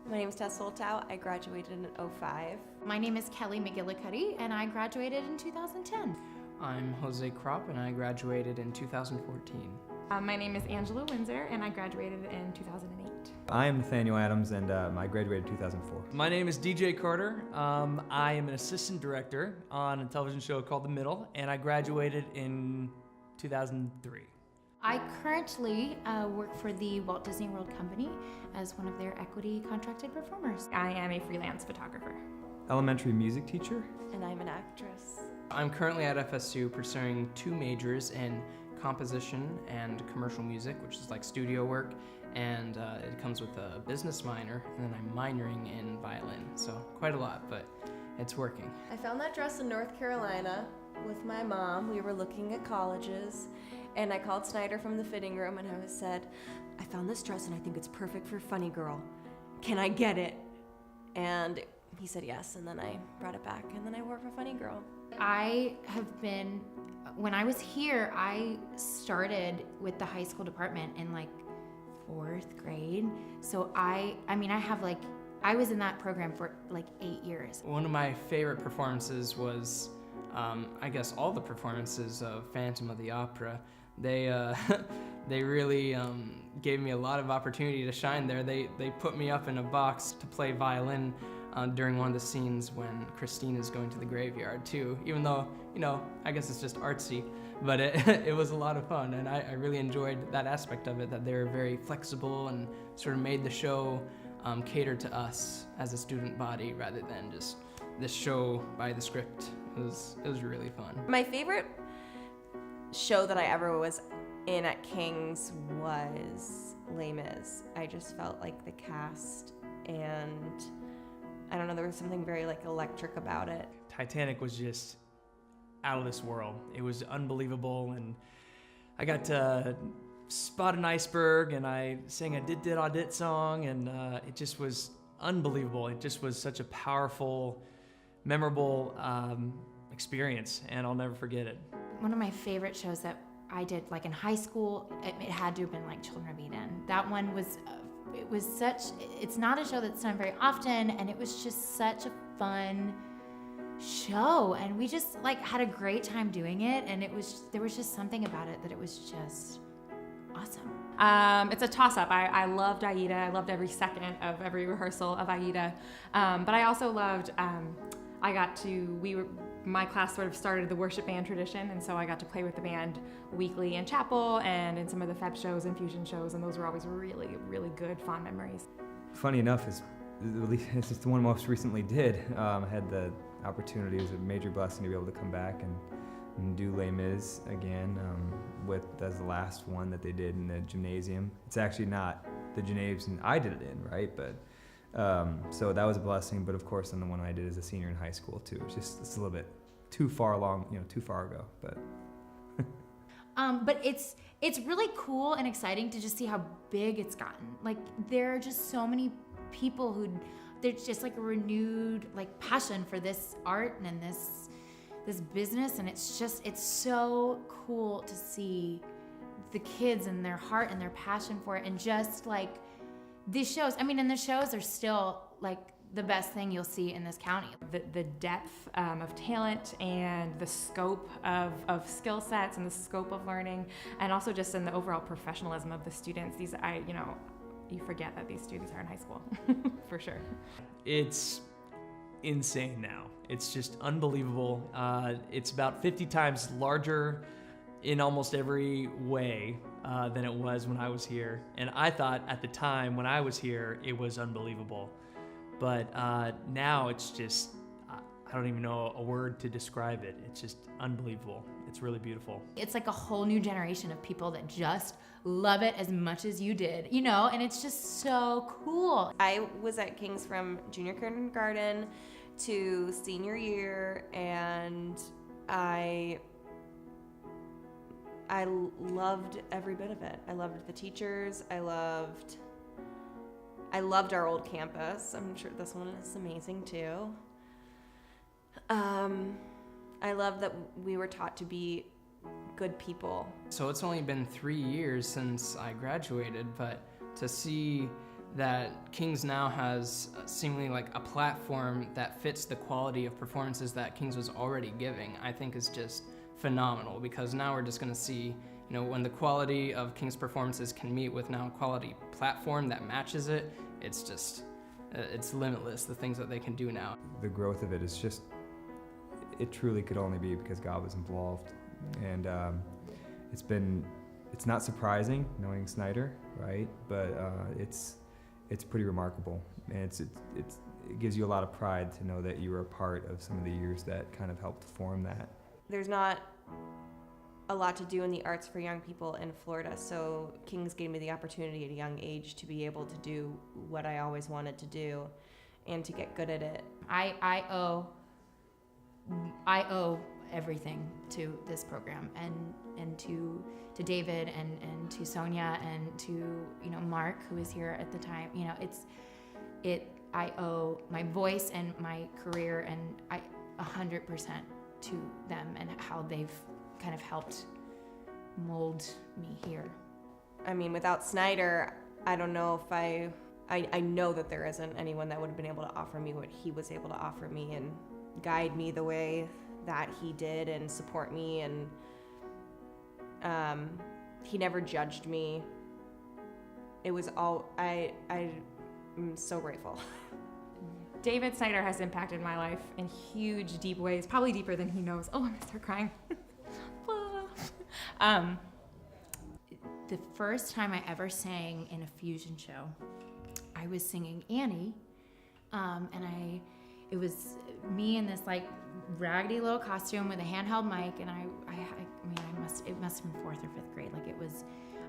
My name is Tess Soltau. I graduated in '05. My name is Kelley McGillicuddy, and I graduated in 2010. I'm Kropp, and I graduated in 2014. My name is Angela Winsor, and I graduated in 2008. I'm Nathaniel Adams, and I graduated in 2004. My name is DJ Carter. I am an assistant director on a television show called The Middle, and I graduated in 2003. I currently work for the Walt Disney World Company as one of their equity contracted performers. I am a freelance photographer. Elementary music teacher. And I'm an actress. I'm currently at FSU pursuing 2 majors in composition and commercial music, which is like studio work, and it comes with a business minor, and then I'm minoring in violin, so quite a lot, but it's working. I found that dress in North Carolina with my mom. We were looking at colleges, and I called Schneider from the fitting room, and I said, I found this dress and I think it's perfect for Funny Girl. Can I get it? And he said yes, and then I brought it back, and then I wore it for Funny Girl. When I was here, I started with the high school department in like 4th grade. So I was in that program for like 8 years. One of my favorite performances was, I guess, all the performances of Phantom of the Opera. They really gave me a lot of opportunity to shine there. They put me up in a box to play violin during one of the scenes when Christine is going to the graveyard too, even though, I guess it's just artsy, but it was a lot of fun, and I really enjoyed that aspect of it, that they were very flexible and sort of made the show cater to us as a student body rather than just this show by the script. It was really fun. My favorite show that I ever was in at King's was Les Mis. I just felt like the cast, and I don't know, there was something very like electric about it. Titanic was just out of this world. It was unbelievable, and I got to spot an iceberg, and I sang a dit song, and it just was unbelievable. It just was such a powerful, memorable experience, and I'll never forget it. One of my favorite shows that I did like in high school, it had to have been like Children of Eden. That one was, it's not a show that's done very often, and it was just such a fun show, and we just like had a great time doing it, and there was just something about it that it was just awesome. It's a toss-up. I loved Aida. I loved every second of every rehearsal of Aida, but I also loved, my class sort of started the worship band tradition, and so I got to play with the band weekly in chapel and in some of the Feb shows and fusion shows, and those were always really, really good, fond memories. Funny enough, it's the one most recently did. I had the opportunity, it was a major blessing to be able to come back and do Les Mis again as the last one that they did in the gymnasium. It's actually not the gymnasium I did it in, right? But so that was a blessing, but of course then the one I did as a senior in high school too. It's a little bit too far ago, but. But it's really cool and exciting to just see how big it's gotten. Like there are just so many people there's just like a renewed like passion for this art and this business, and it's so cool to see the kids and their heart and their passion for it, and just like these shows. I mean, and the shows are still like the best thing you'll see in this county. The depth of talent and the scope of skill sets and the scope of learning, and also just in the overall professionalism of the students. You forget that these students are in high school, for sure. It's insane now. It's just unbelievable. It's about 50 times larger in almost every way than it was when I was here. And I thought at the time when I was here, it was unbelievable. But now it's just, I don't even know a word to describe it. It's just unbelievable. It's really beautiful. It's like a whole new generation of people that just love it as much as you did, and it's just so cool. I was at King's from junior kindergarten to senior year, and I loved every bit of it. I loved the teachers. I loved our old campus. I'm sure this one is amazing too. I love that we were taught to be good people. So it's only been 3 years since I graduated, but to see that King's now has seemingly like a platform that fits the quality of performances that King's was already giving, I think is just phenomenal, because now we're just going to see, when the quality of King's performances can meet with now a quality platform that matches it, it's just, it's limitless, the things that they can do now. The growth of it is just, it truly could only be because God was involved. And it's not surprising knowing Schneider, right? But it's pretty remarkable. And it gives you a lot of pride to know that you were a part of some of the years that kind of helped form that. There's not a lot to do in the arts for young people in Florida, so King's gave me the opportunity at a young age to be able to do what I always wanted to do and to get good at it. I owe everything to this program and to David and to Sonia and to Mark, who was here at the time. I owe my voice and my career and 100% to them and how they've kind of helped mold me here. I mean, without Schneider, I don't know if I know that there isn't anyone that would have been able to offer me what he was able to offer me and guide me the way that he did and support me, and he never judged me. It was all, I'm so grateful. David Schneider has impacted my life in huge, deep ways, probably deeper than he knows. Oh, I'm gonna start crying. The first time I ever sang in a fusion show, I was singing Annie, and it was me in this like raggedy little costume with a handheld mic, and it must have been 4th or 5th grade.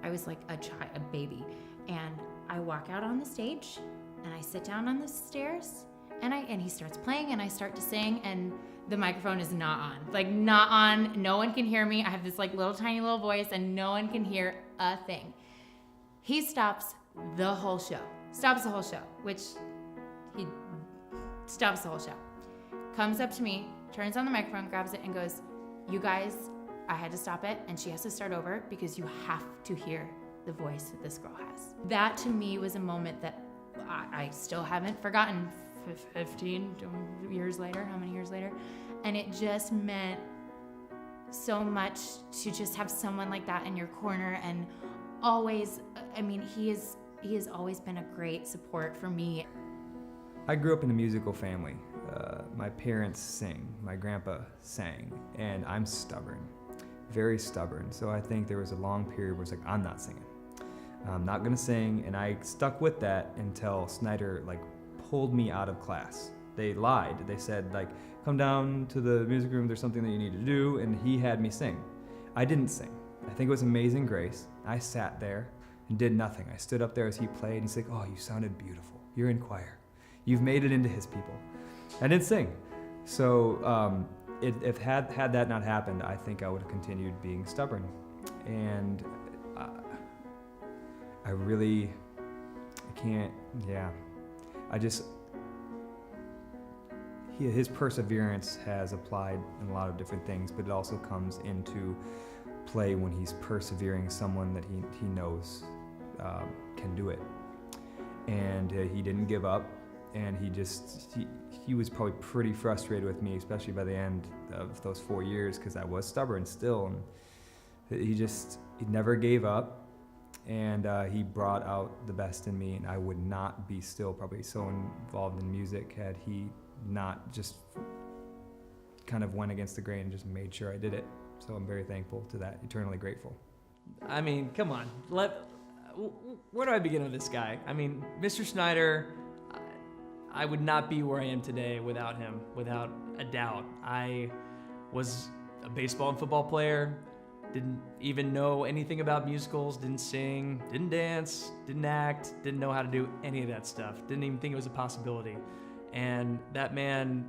I was like a baby, and I walk out on the stage, and I sit down on the stairs, and he starts playing, and I start to sing, and the microphone is not on. No one can hear me. I have this like little tiny little voice, and no one can hear a thing. He stops the whole show, which he stops the whole show. Comes up to me, turns on the microphone, grabs it, and goes, "You guys, I had to stop it, and she has to start over because you have to hear the voice that this girl has." That to me was a moment that I still haven't forgotten 15 years later, how many years later? And it just meant so much to just have someone like that in your corner, and always, he has always been a great support for me. I grew up in a musical family. My parents sing, my grandpa sang, and I'm stubborn, very stubborn. So I think there was a long period where it's like, I'm not singing. I'm not gonna sing, and I stuck with that until Schneider pulled me out of class. They lied. They said come down to the music room, there's something that you need to do, and he had me sing. I didn't sing. I think it was Amazing Grace. I sat there and did nothing. I stood up there as he played, and he's like, "Oh, you sounded beautiful. You're in choir. You've made it into his people." I didn't sing. So if had that not happened, I think I would have continued being stubborn. And his perseverance has applied in a lot of different things, but it also comes into play when he's persevering someone that he knows can do it. And he didn't give up, and he was probably pretty frustrated with me, especially by the end of those 4 years, because I was stubborn still, and he never gave up. And he brought out the best in me, and I would not be still probably so involved in music had he not just kind of went against the grain and just made sure I did it. So I'm very thankful to that, eternally grateful. I mean, come on. Where do I begin with this guy? I mean, Mr. Schneider, I would not be where I am today without him, without a doubt. I was a baseball and football player, didn't even know anything about musicals, didn't sing, didn't dance, didn't act, didn't know how to do any of that stuff, didn't even think it was a possibility. And that man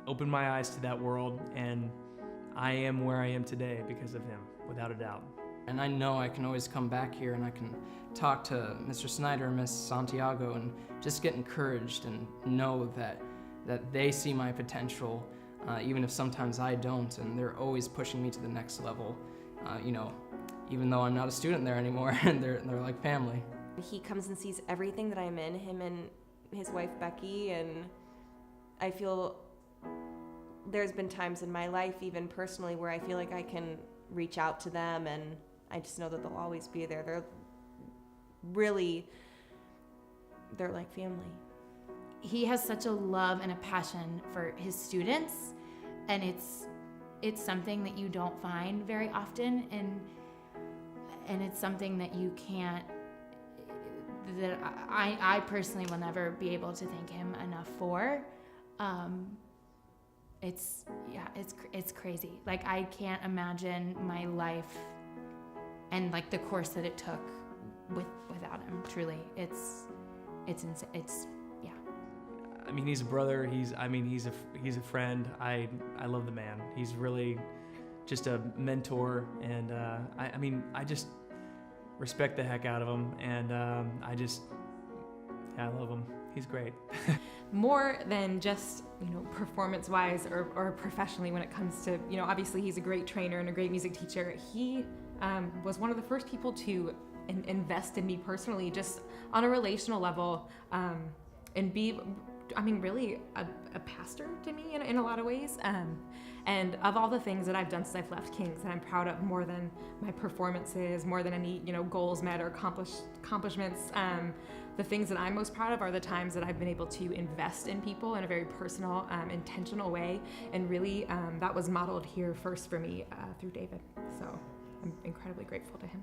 opened my eyes to that world, and I am where I am today because of him, without a doubt. And I know I can always come back here and I can talk to Mr. Schneider and Miss Santiago and just get encouraged and know that they see my potential, even if sometimes I don't, and they're always pushing me to the next level. Even though I'm not a student there anymore, and they're like family. He comes and sees everything that I'm in, him and his wife Becky, and I feel there's been times in my life, even personally, where I feel like I can reach out to them, and I just know that they'll always be there. They're like family. He has such a love and a passion for his students, and it's something that you don't find very often, and it's something that you can't, that I personally will never be able to thank him enough for. It's crazy. Like, I can't imagine my life and like the course that it took without him. Truly, it's insane. Yeah. I mean, he's a brother. He's a friend. I love the man. He's really just a mentor, and I just respect the heck out of him, and I love him. He's great. More than just, performance-wise or professionally when it comes to, obviously he's a great trainer and a great music teacher. He was one of the first people to invest in me personally, just on a relational level, and be, really a pastor to me in a lot of ways. And of all the things that I've done since I've left King's that I'm proud of more than my performances, more than any, goals met or accomplishments, the things that I'm most proud of are the times that I've been able to invest in people in a very personal, intentional way. And really, that was modeled here first for me through David. So I'm incredibly grateful to him.